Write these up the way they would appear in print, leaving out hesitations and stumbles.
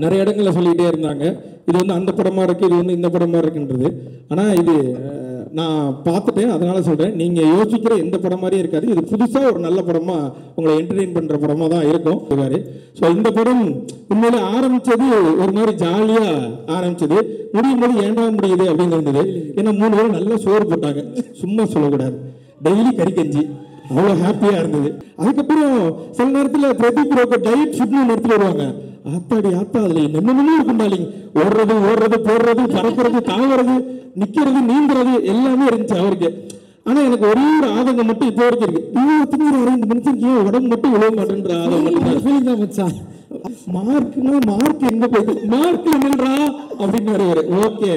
நிறைய இடங்களில் சொல்லிகிட்டே இருந்தாங்க. இது வந்து அந்த படமாக இருக்குது, இது வந்து இந்த படமாக இருக்குன்றது. ஆனால் இது நான் பார்த்துட்டேன், அதனால் சொல்கிறேன். நீங்கள் யோசிக்கிற எந்த படம் மாதிரியும் இருக்காது. இது புதுசாக ஒரு நல்ல படமாக உங்களை என்டர்டெயின் பண்ணுற படமாக தான் இருக்கும். ஸோ இந்த படம் உண்மையிலே ஆரம்பித்தது ஒரு மாதிரி ஜாலியாக ஆரம்பிச்சது, முடியும் போது ஏண்டா முடியுது அப்படின்னு இருந்தது. ஏன்னா 3 பேரும் நல்லா சோறு போட்டாங்க, சும்மா சொல்லக்கூடாது. டெய்லி கறி கஞ்சி, அவ்வளோ ஹாப்பியாக இருந்தது. அதுக்கப்புறம் சில நேரத்தில் பிரதீப் ப்ரோக்கு டயட் ஃபுட்னு எடுத்துட்டு வருவாங்க. ஆத்தாடி ஆத்தா, அதில் என்னென்னமோ இருக்குண்டாலிங்க. ஓடுறது போடுறது, பறக்கிறது, தாவறது, நிற்கிறது, நீந்துறது எல்லாமே இருந்துச்சு அவருக்கு. ஆனால் எனக்கு ஒரே ஒரு ஆதங்கம் மட்டும் இப்போ வரைக்கும் இருக்கு. இன்னும் திங்கிற இந்த மனுஷனுக்கு ஏன் உடம்பு மட்டும் விழுவ மாட்டேன்ற ஆதங்கம் தான் வச்சான். மார்க் எங்க போயிட்டு மார்க் என்னன்றா அப்படின்னு வருவாரு. ஓகே,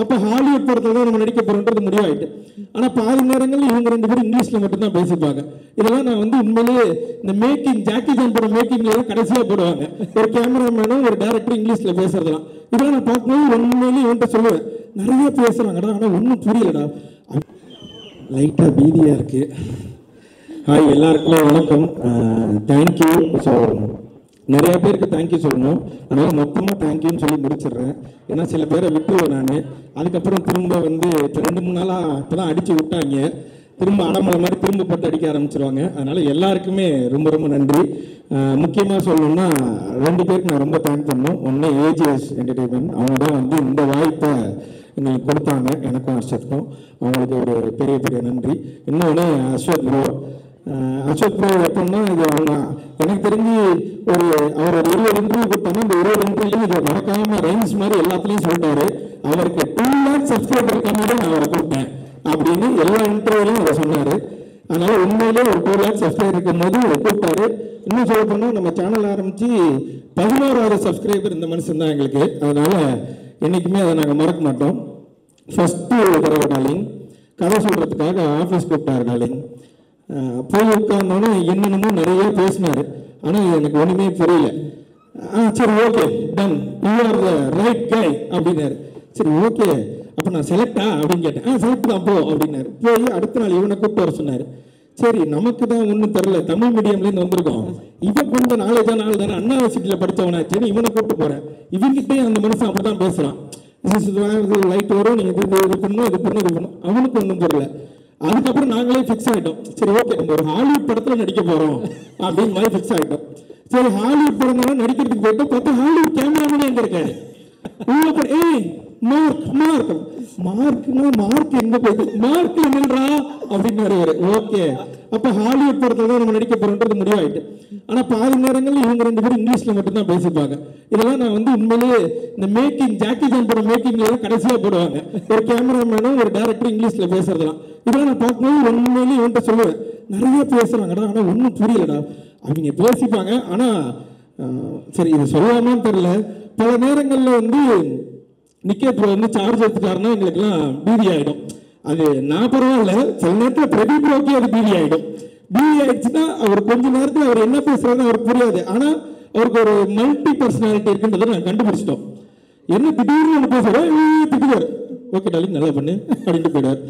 அப்ப ஹாலிவுட் படத்துல தான் நம்ம நடிக்க போறோன்றது முடிவாயிட்டு. ஆனா பாதி நேரங்கள்ல இவங்க 2 பேரும் இங்கிலீஷ்ல மட்டும்தான் பேசிப்பாங்க. இதெல்லாம் நான் வந்து உண்மையிலேயே இந்த மேக்கிங், ஜாக்கி ஜான் படம் மேக்கிங்ல கடைசியா போடுவாங்க. ஒரு கேமராமேனும் ஒரு டைரக்டர் இங்கிலீஷ்ல பேசுறதுலாம். இதெல்லாம் நான் பார்க்கும்போது உண்மையிலேயே இவன்ட்ட சொல்லுவேன், நிறைய பேசுறாங்கடா, ஆனா ஒன்றும் புரியலடா, லைட்டா பீதியா இருக்கு. ஹாய், எல்லாருக்குமே வணக்கம், தேங்க்யூ. ஸோ நிறைய பேருக்கு தேங்க்யூ சொல்லணும், அதனால் மொத்தமாக தேங்க்யூன்னு சொல்லி முடிச்சிடுறேன். ஏன்னா சில பேரை விட்டுருவேன் நான். அதுக்கப்புறம் திரும்ப வந்து இப்போ 2-3 நாளாக இப்போ தான் அடித்து விட்டாங்க, திரும்ப அடமலை மாதிரி திரும்ப போட்டு அடிக்க ஆரம்பிச்சிருவாங்க. அதனால் எல்லாருக்குமே ரொம்ப ரொம்ப நன்றி. முக்கியமாக சொல்லணும்னா 2 பேருக்கு நான் ரொம்ப தேங்க் பண்ணணும். ஒன்று ஏஜிஎஸ் என்டர்டெயின்மெண்ட், அவங்க தான் வந்து இந்த வாய்ப்பை எங்களுக்கு கொடுத்தாங்க, எனக்கும் ஹர்ஷத்துக்கும். அவங்களுக்கு ஒரு பெரிய பெரிய நன்றி. இன்னொன்று அஸ்வத் ப்ரோ. அசோக் ப்ரோ எப்படின்னா, இது அவங்க எனக்கு தெரிஞ்சு அவர் 20 இன்டர்வியூ கொடுத்தாங்க. இந்த 20 இன்டர்வியூலையும் இதை மறக்காம ரைம்ஸ் மாதிரி எல்லாத்துலேயும் சொல்லிட்டாரு. அவருக்கு 2 lakh சப்ஸ்கிரைபர் இருக்காம நான் அவரை கூப்பிட்டேன் அப்படின்னு எல்லா இன்டர்வியூலையும் அதை சொன்னார். அதனால உண்மையிலே ஒரு 2 lakh சப்ஸ்கிரைபர் இருக்கும் போது கூப்பிட்டாரு. இன்னும் சொல்ல போனால் நம்ம சேனல் ஆரம்பித்து 11,000 சப்ஸ்கிரைபர் இந்த மனுஷன் தான் எங்களுக்கு. அதனால என்றைக்குமே அதை நாங்கள் மறக்க மாட்டோம். ஃபஸ்ட்டு தடவை டாலிங் கதை சொல்கிறதுக்காக ஆஃபீஸ் கூப்பிட்டாரு டாலிங். போய் உட்கார்ந்தோன்னே என்னென்னமோ நிறைய பேசினார். ஆனால் எனக்கு ஒன்றுமே புரியல. சரி, okay, done, you are the right guy அப்படின்னாரு. சரி, ஓகே, அப்போ நான் செலக்டா அப்படின்னு கேட்டேன். செலக்ட் தான் போ அப்படின்னாரு. போய் அடுத்த நாள் இவனை கூப்பிட்டு வர சொன்னார். சரி, நமக்கு தான் ஒன்றும் தெரில, தமிழ் மீடியம்லேருந்து வந்திருக்கோம், இவன் கொஞ்சம் நாலேஜ் தானே, அண்ணா யூனிவர்சிட்டியில் படித்தவனாச்சுன்னு இவனை கூப்பிட்டு போகிறேன். இவங்கிட்டே அந்த மனுஷன் அப்படி தான் பேசுகிறான். லைட் வரும், நீங்கள் இது பண்ணணும், அவனுக்கு ஒன்றும் புரியல. அதுக்கப்புறம் நாங்களே ஃபிக்ஸ் ஆகிட்டோம். சரி, ஓகே, நம்ம ஒரு ஹாலிவுட் படத்தில் நடிக்க போகிறோம் அப்படின்னு மாதிரி ஃபிக்ஸ் ஆகிட்டோம். சரி, ஹாலிவுட் படம் நடிக்கிறதுக்கு போயிட்டு பார்த்தா ஹாலிவுட் கேமராமேனே எங்கே இருக்காரு. ஏய் மார்க் எங்க போயிட்டு மார்க் என்னன்றா அப்படின்னு வருவாரு. ஓகே, அப்ப ஹாலிவுட் படத்துல தான் நம்ம நடிக்க போறோன்றது முடிவாயிட்டு. ஆனா பாதி நேரங்கள்ல இவங்க 2 பேரும் இங்கிலீஷ்ல மட்டும்தான் பேசிப்பாங்க. இதெல்லாம் நான் வந்து உண்மையிலேயே இந்த மேக்கிங், ஜாக்கி ஜான் படம் மேக்கிங்ல கடைசியா போடுவாங்க. ஒரு கேமராமேனும் ஒரு டைரக்டர் இங்கிலீஷ்ல பேசுறதுலாம். இதெல்லாம் நான் பார்க்கும்போது உண்மையிலேயே இவன்ட்ட சொல்லுவேன், நிறைய பேசுறாங்கடா, ஆனா ஒன்றும் புரியலடா. அவங்க பேசிப்பாங்க. ஆனா சரி, இது சொல்லாமான்னு தெரியல, பல நேரங்களில் வந்து நிக்கேட் வந்து சார்ஜ் எடுத்துட்டாருன்னா எங்களுக்குலாம் பீதி ஆகிடும். அது நான் பரவாயில்ல, சில நேரத்தில் பிரதீப் ப்ரோக்கே அது பீதி ஆகிடும். பீதி ஆயிடுச்சுன்னா அவர் கொஞ்ச நேரத்தில் அவர் என்ன பேசுறாருன்னு அவருக்கு புரியாது. ஆனால் அவருக்கு ஒரு மல்டி பர்சனாலிட்டி இருக்குன்றதை நான் கண்டுபிடிச்சிட்டோம். என்ன திடீர்னு ஒன்று பேசுவார், திட்டுவார், ஓகே டாலிங் நல்லா பண்ணு அப்படின்ட்டு போயிடுவார்.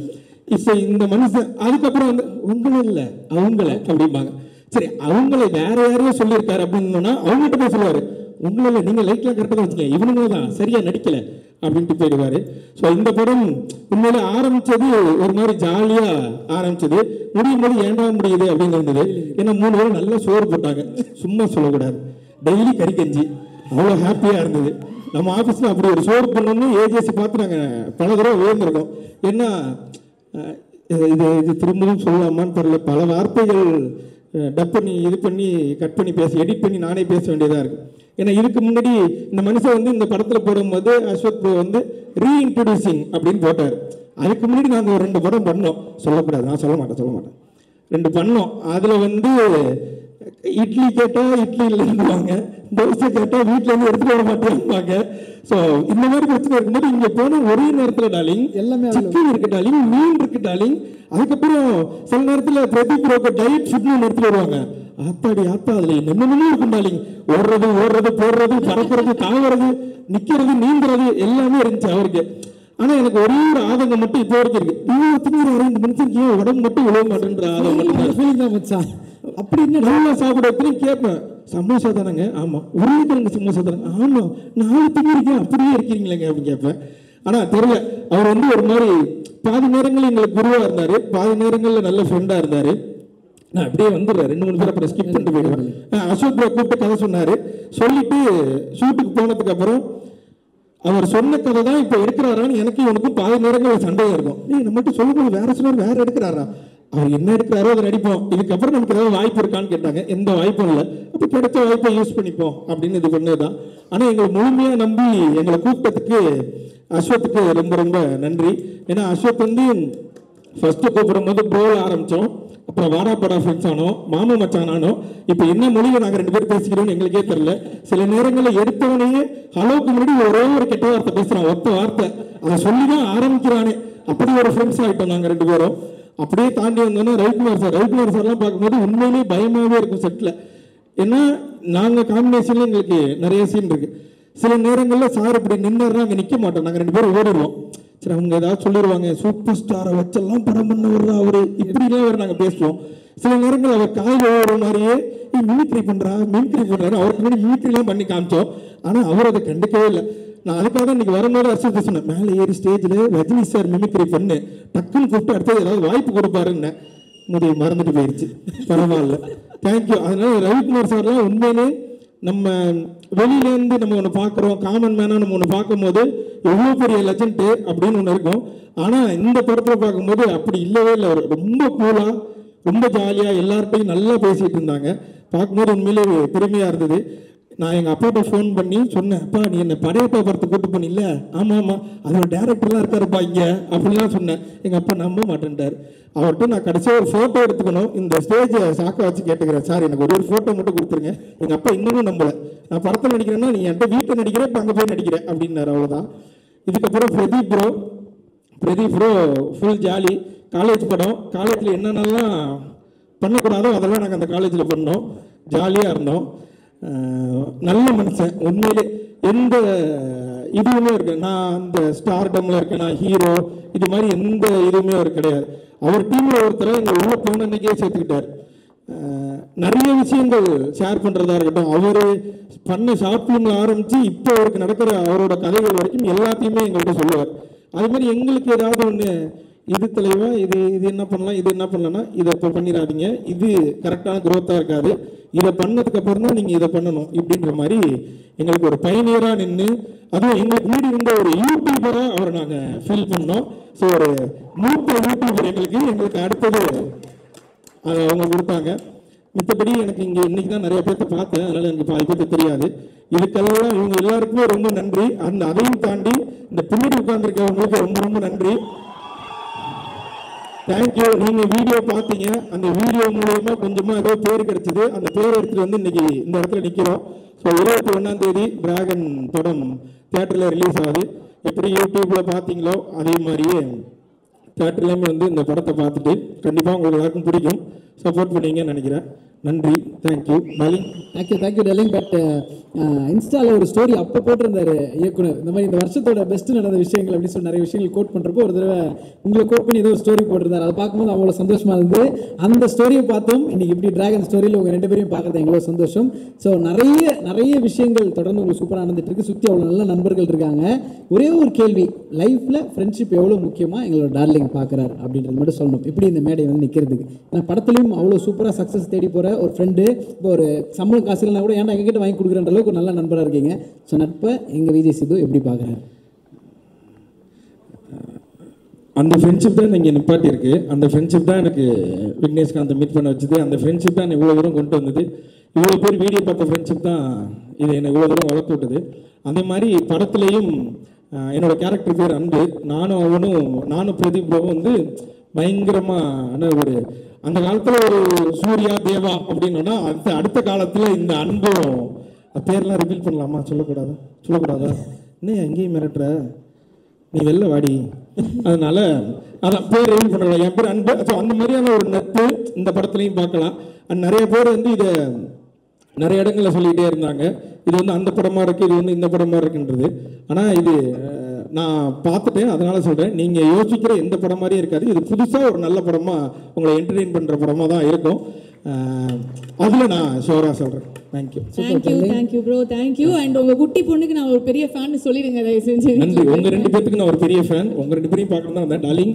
இப்போ இந்த மனுஷன் அதுக்கப்புறம் வந்து உங்களை இல்லை அவங்கள அப்படிம்பாங்க. சரி, அவங்கள வேற யாரையோ சொல்லியிருக்காரு அப்படின்னா அவங்ககிட்ட போய் சொல்லுவார், உங்களை நீங்கள் லைட்லாம் கரெக்டாக தான் வச்சுக்கோங்க, இவனுங்க தான் சரியா நடிக்கல அப்படின்ட்டு போயிடுவாரு. ஸோ இந்த படம் உண்மையில ஆரம்பிச்சது ஒரு மாதிரி ஜாலியாக ஆரம்பிச்சது, முடியும் போது ஏண்டா முடியுது அப்படின்னு இருந்தது. ஏன்னா 3 பேரும் நல்லா சோறு போட்டாங்க, சும்மா சொல்லக்கூடாது. டெய்லி கறி கஞ்சி, அவ்வளோ ஹாப்பியாக இருந்தது. நம்ம ஆஃபீஸில் அப்படி ஒரு சோறு பண்ணணும்னு ஏஜிஎஸ்சி பார்த்து நாங்கள் பல தடவை உயர்ந்திருக்கோம். ஏன்னா இது திரும்பவும் சொல்லலாமான்னு தெரியல, பல வார்த்தைகள் டப் பண்ணி இது பண்ணி கட் பண்ணி எடிட் பண்ணி நானே பேச வேண்டியதாக இருக்குது. ஏன்னா இதுக்கு முன்னாடி இந்த மனுஷன் வந்து இந்த படத்தில் போடும்போது அஸ்வத் ப்ரோ வந்து ரீஇன்ட்ரோடியூசிங் அப்படின்னு போட்டார். அதுக்கு முன்னாடி நாங்கள் ஒரு 2 படம் பண்ணோம், சொல்லக்கூடாது, நான் சொல்ல மாட்டேன் 2 பண்ணோம். அதில் வந்து இட்லி கேட்டால் இட்லி இல்லைன்னுவாங்க, தோசை கேட்டால் வீட்டிலேருந்து எடுத்துகிட்டு வர மாட்டேன்பாங்க. ஸோ இந்த மாதிரி பிரச்சனை இருக்கும்போது இங்கே போனால் ஒரே நேரத்தில் டாலிங் எல்லாமே சிக்கன் இருக்கு டாலிங், மீன் இருக்கு டாலிங். அதுக்கப்புறம் சில நேரத்தில் பிரதீப் ப்ரோக்கு டயட் ஃபுட்னு எடுத்துகிட்டு வருவாங்க. ஆத்தாடி ஆத்தா, அதில் என்னென்னமோ இருக்கும் டாலிங். ஓடுறது போடுறது, பறக்கிறது, தாவறது, நிற்கிறது, நீந்துறது எல்லாமே இருந்துச்சு அவருக்கு. ஆனால் எனக்கு ஒரே ஒரு ஆதங்கம் மட்டும் இப்போ வரைக்கும் இருக்கு. இன்னும் திங்கிறாரு இந்த மனுஷனுக்கு ஏன் உடம்பு மட்டும் விழுவ மாட்டேன்ற ஆதங்கம் மட்டும் தான். அப்படி என்ன நல்லா சாப்பிட கேட்பேன். சமோசா தானேங்க, ஆமாம். உருளைக்கிழங்கு சமோசா தானேங்க, ஆமாம். 4 திங்கிருக்கேன், அப்படியே இருக்கிறீங்களேங்க அப்படின்னு கேட்பேன். ஆனால் தெரியல, அவர் வந்து ஒரு மாதிரி பாதி நேரங்களில் எங்களுக்கு குருவாக இருந்தார், பாதி நேரங்களில் நல்ல ஃப்ரெண்டாக இருந்தார். நான் அப்படியே வந்துடுறேன், 2-3 பேர் அப்புறம் ஸ்கிப் பண்ணிட்டு போயிடுவேன். அசோக் ப்ரோ கூப்பிட்டு கதை சொன்னார். சொல்லிட்டு ஷூட்டுக்கு போனதுக்கு அப்புறம் அவர் சொன்ன கதை தான் இப்போ எடுக்கிறாரான்னு எனக்கு இவனுக்கும் பாதி நேரங்களில் சண்டையாக இருக்கும். நம்மகிட்ட சொல்லும்போது வேற சொன்னார், வேற எடுக்கிறாரா, அவர் என்ன எடுக்கிறாரோ அதை நடிப்போம், இதுக்கப்புறம் நமக்கு ஏதாவது வாய்ப்பு இருக்கான்னு கேட்டாங்க. எந்த வாய்ப்பும் இல்லை, அப்போ கிடைச்ச வாய்ப்பை யூஸ் பண்ணிப்போம் அப்படின்னு இது பண்ணது தான். ஆனால் எங்களை முழுமையாக நம்பி எங்களை கூப்பிட்டதுக்கு அஸ்வத்துக்கு ரொம்ப ரொம்ப நன்றி. ஏன்னா அஸ்வத் வந்து ஃபர்ஸ்ட்டு கூப்பிடும் போது ப்ரோவில் ஆரம்பித்தோம், அப்புறம் வாடா படா ஃப்ரெண்ட்ஸ் ஆனோம், மாமா மச்சான் ஆனோம். இப்போ என்ன மொழியை நாங்கள் 2 பேரும் பேசிக்கிறோம்னு எங்களுக்கே தெரியல. சில நேரங்களில் எடுத்தவனையே ஹலோக்கு முன்னாடி ஒரே ஒரு கெட்ட வார்த்தை பேசுகிறான், ஒத்த வார்த்தை, அதை சொல்லி தான் ஆரம்பிக்கிறானே. அப்படி ஒரு ஃப்ரெண்ட்ஸ் ஆகிட்டோம் நாங்கள் 2 பேரும். அப்படியே தாண்டி வந்தோன்னா ரவிக்குமார் சார்லாம் பார்க்கும்போது உண்மையிலேயே பயமாகவே இருக்கும் செட்டில். ஏன்னா நாங்கள் காம்பினேஷனில் எங்களுக்கு நிறைய சீன் இருக்குது. சில நேரங்களில் சார் இப்படி நின்றுறா, அங்கே நிற்க மாட்டோம், நாங்கள் 2 பேரும் ஓடிடுவோம். சரி, அவங்க ஏதாவது சொல்லிடுவாங்க, சூப்பர் ஸ்டாரை வச்செல்லாம் படம் பண்ண விடுறா அவரு, இப்படிலாம் வேறு நாங்கள் பேசுவோம். சில நேரங்கள் அவர் காயில் ஓடுற மாதிரியே மிமிக்ரி பண்ணுறாரு, அவருக்கு முன்னாடி மிமிக்ரிலாம் பண்ணி காமிச்சோம். ஆனால் அவர் அதை கண்டுக்கவே இல்லை. நான் அதுக்காக தான் இன்னைக்கு வரும்போது அர்ச்சனை சொன்னேன், மேலே ஏறி ஸ்டேஜில் ரஜினி சார் மிமிக்ரி பண்ணு, டக்குன்னு கூப்பிட்டு அடுத்தது ஏதாவது வாய்ப்பு கொடுப்பாருன்னு. முடி மறந்துட்டு போயிடுச்சு, பரவாயில்ல, தேங்க்யூ. அதனால ரவிக்குமார் சார்லாம் உண்மையிலே நம்ம வெளியிலேருந்து நம்ம ஒன்று பார்க்குறோம், காமன் மேனாக நம்ம ஒன்று பார்க்கும்போது எவ்வளோ பெரிய லெஜெண்டு அப்படின்னு ஒன்று இருக்கும். ஆனால் இந்த படத்தில் பார்க்கும்போது அப்படி இல்லவே இல்லை. அவர் ரொம்ப கூலாக, ரொம்ப ஜாலியாக எல்லார்ட்டையும் நல்லா பேசிகிட்டு இருந்தாங்க. பார்க்கும்போது உண்மையிலே பெருமையாக இருந்தது. நான் எங்கள் அப்பாட்ட ஃபோன் பண்ணி சொன்னேன், அப்பா நீ என்னை படையப்பா படத்தை கூட்டு போனில்ல, ஆமாம் ஆமாம் அதோட டேரக்டர்லாம் இருக்காருப்பா இங்கே அப்படிலாம் சொன்னேன். எங்கள் அப்பா நம்ப மாட்டேன்ட்டார். அவர்கிட்ட நான் கடைசியாக ஒரு ஃபோட்டோ எடுத்துக்கணும், இந்த ஸ்டேஜை சாக்க வச்சு கேட்டுக்கிறேன், சார் எனக்கு ஒரு ஃபோட்டோ மட்டும் கொடுத்துருங்க. எங்கள் அப்பா இன்னமும் நம்பலை, நான் படத்தில் நடிக்கிறேன்னா நீ என்கிட்ட வீட்டில் நடிக்கிறேன், இப்போ அங்கே போய் நடிக்கிறேன் அப்படின்னாரு. அவ்வளோதான். இதுக்கப்புறம் Pradeep bro full jolly. College படம், காலேஜில் என்னென்னலாம் பண்ணக்கூடாதோ அதெல்லாம் நாங்கள் அந்த காலேஜில் பண்ணோம், ஜாலியாக இருந்தோம். நல்ல மனுஷன் உண்மையிலே. எந்த இதுவுமே இருக்கு, நான் அந்த ஸ்டார்டம்ல இருக்கேன், நான் ஹீரோ, இது மாதிரி எந்த இதுவுமே அவர் கிடையாது. அவர் டீமில் ஒருத்தரை எங்கள் உள்ள போன அன்னைக்கே சேர்த்துக்கிட்டார். நிறைய விஷயங்கள் ஷேர் பண்ணுறதா இருக்கட்டும், அவர் பண்ண ஷார்ட் ஃபிலிமில் ஆரம்பித்து இப்போ அவருக்கு நடக்கிற அவரோட கதைகள் வரைக்கும் எல்லாத்தையுமே எங்கள்கிட்ட சொல்லுவார். அது மாதிரி எங்களுக்கு ஏதாவது ஒன்று, இது தலைவா, இது என்ன பண்ணலாம், இது என்ன பண்ணலன்னா இதை இப்போ பண்ணிடாதீங்க, இது கரெக்டான குரோத்தாக இருக்காது, இதை பண்ணதுக்கு அப்புறம் தான் நீங்கள் இதை பண்ணணும் இப்படின்ற மாதிரி எங்களுக்கு ஒரு பயணியராக நின்று, அதுவும் எங்களுக்கு முன்னாடி இருந்த ஒரு யூடியூபராக அவரை நாங்கள் ஃபீல் பண்ணோம். ஸோ ஒரு மூத்த யூடியூபர் எங்களுக்கு அடுத்தது அதை அவங்க கொடுத்தாங்க. மித்தபடி எனக்கு இங்கே இன்னைக்கு தான் நிறைய பேர்த்த பார்த்தேன், அதனால எனக்கு பாதி பேர்த்த தெரியாது. இதுக்கெல்லாம் இவங்க எல்லாருக்குமே ரொம்ப நன்றி. அதையும் தாண்டி இந்த பின்னாடி உட்கார்ந்துருக்கவங்களுக்கு ரொம்ப ரொம்ப நன்றி, தேங்க்யூ. நீங்கள் வீடியோ பார்த்தீங்க, அந்த வீடியோ மூலயமா கொஞ்சமாக ஏதோ பேர் கிடைச்சிது, அந்த பேர் எடுத்துகிட்டு வந்து இன்னைக்கு இந்த இடத்துல நிற்கிறோம். ஸோ 21ஆம் தேதி டிராகன் படம் தியேட்டரில் ரிலீஸ் ஆகுது. எப்படி யூடியூப்பில் பார்த்தீங்களோ அதே மாதிரியே தியேட்டர்லேயுமே வந்து இந்த படத்தை பார்த்துட்டு கண்டிப்பாக உங்களுக்கு எல்லாருக்கும் பிடிக்கும், சப்போர்ட் பண்ணீங்கன்னு நினைக்கிறேன். நன்றி, thank you darling. Thank you darling. But இன்ஸ்டாவில் ஒரு ஸ்டோரி அப்போ போட்டிருந்தாரு இயக்குனர், இந்த மாதிரி இந்த வருஷத்தோட பெஸ்ட் நடந்த விஷயங்கள் அப்படின்னு சொல்லி நிறைய விஷயங்கள் கோட் பண்ணுறப்போ ஒரு தடவை உங்களை கோட் பண்ணி ஏதோ ஒரு ஸ்டோரி போட்டிருந்தாரு. அதை பார்க்கும்போது அவ்வளோ சந்தோஷமாக இருந்தது. அந்த ஸ்டோரியை பார்த்தோம், இன்னைக்கு இப்படி டிராகன் ஸ்டோரியில் உங்கள் 2 பேரையும் பார்க்குறது எவ்வளோ சந்தோஷம். ஸோ நிறைய விஷயங்கள் தொடர்ந்து உங்களுக்கு சூப்பராக நடந்துட்டு இருக்கு, சுற்றி அவ்வளோ நல்ல நண்பர்கள் இருக்காங்க. ஒரே ஒரு கேள்வி, லைஃப்பில் ஃப்ரெண்ட்ஷிப் எவ்வளோ முக்கியமாக எங்களோட டார்லிங் பார்க்குறாரு அப்படின்றது மட்டும் சொல்லணும். இப்படி இந்த மேடை வந்து நிற்கிறதுக்கு நான் படத்துலையும் அவ்வளோ சூப்பராக சக்ஸஸ் தேடி போகிற ஒரு ஃப்ரெண்டு, இப்போ ஒரு சம்பளம் காசு இல்லைனா கூட ஏன்டா எங்ககிட்ட வாங்கி கொடுக்குறன்ற அளவுக்கு ஒரு நல்ல நண்பராக இருக்கீங்க. ஸோ நட்பை எங்கள் விஜய் சித்து எப்படி பார்க்குறாரு? அந்த ஃப்ரெண்ட்ஷிப் தான் இங்கே நிப்பாட்டி இருக்கு. அந்த ஃப்ரெண்ட்ஷிப் தான் எனக்கு விக்னேஷ்காந்தை மீட் பண்ண வச்சுது. அந்த ஃப்ரெண்ட்ஷிப் தான் இவ்வளோ தூரம் கொண்டு வந்தது. இவ்வளோ பேர் வீடியோ பார்த்த ஃப்ரெண்ட்ஷிப் தான் இது என்னை இவ்வளோ தூரம் வளர்த்து விட்டது. அதே மாதிரி படத்துலேயும் என்னோட கேரக்டர் பேர் அன்பு. நானும் பிரதீப் வந்து பயங்கரமான ஒரு, அந்த காலத்தில் ஒரு சூர்யா தேவா அப்படின்னா அடுத்த காலத்தில் இந்த அன்பும் பேர்லாம் ரிவீல் பண்ணலாமா? சொல்லக்கூடாதா? இன்னும் எங்கேயும் மிரட்டுற, நீ வெளில வாடி. அதனால அதான் பேர் ரிவீல் பண்ணுறேன், என் பேர் அன்பு. ஸோ அந்த மாதிரியான ஒரு நட்பு இந்த படத்துலையும் பார்க்கலாம். நிறைய பேர் வந்து இதை நிறைய இடங்களில் சொல்லிக்கிட்டே இருந்தாங்க, இது வந்து அந்த படமாக இருக்குது, இது வந்து இந்த படமாக இருக்குன்றது. ஆனால் இது நான் பார்த்துட்டேன், அதனால சொல்கிறேன், நீங்கள் யோசிக்கிற எந்த படம் மாதிரியும் இருக்காது. இது புதுசாக ஒரு நல்ல படமாக உங்களை என்டர்டெயின் பண்ணுற படமாக தான் இருக்கும். அதில் நான் ஷோராக சொல்கிறேன். Thank you. Thank you bro, thank you. And உங்கள் குட்டி பொண்ணுக்கு நான் ஒரு பெரிய ஃபேன் சொல்லிடுங்க தயவு செஞ்சு. நன்றி. உங்கள் 2 பேத்துக்கு நான் ஒரு பெரிய ஃபேன். உங்கள் 2 பேரையும் பார்க்கணும் தான் வந்தேன். டார்லிங்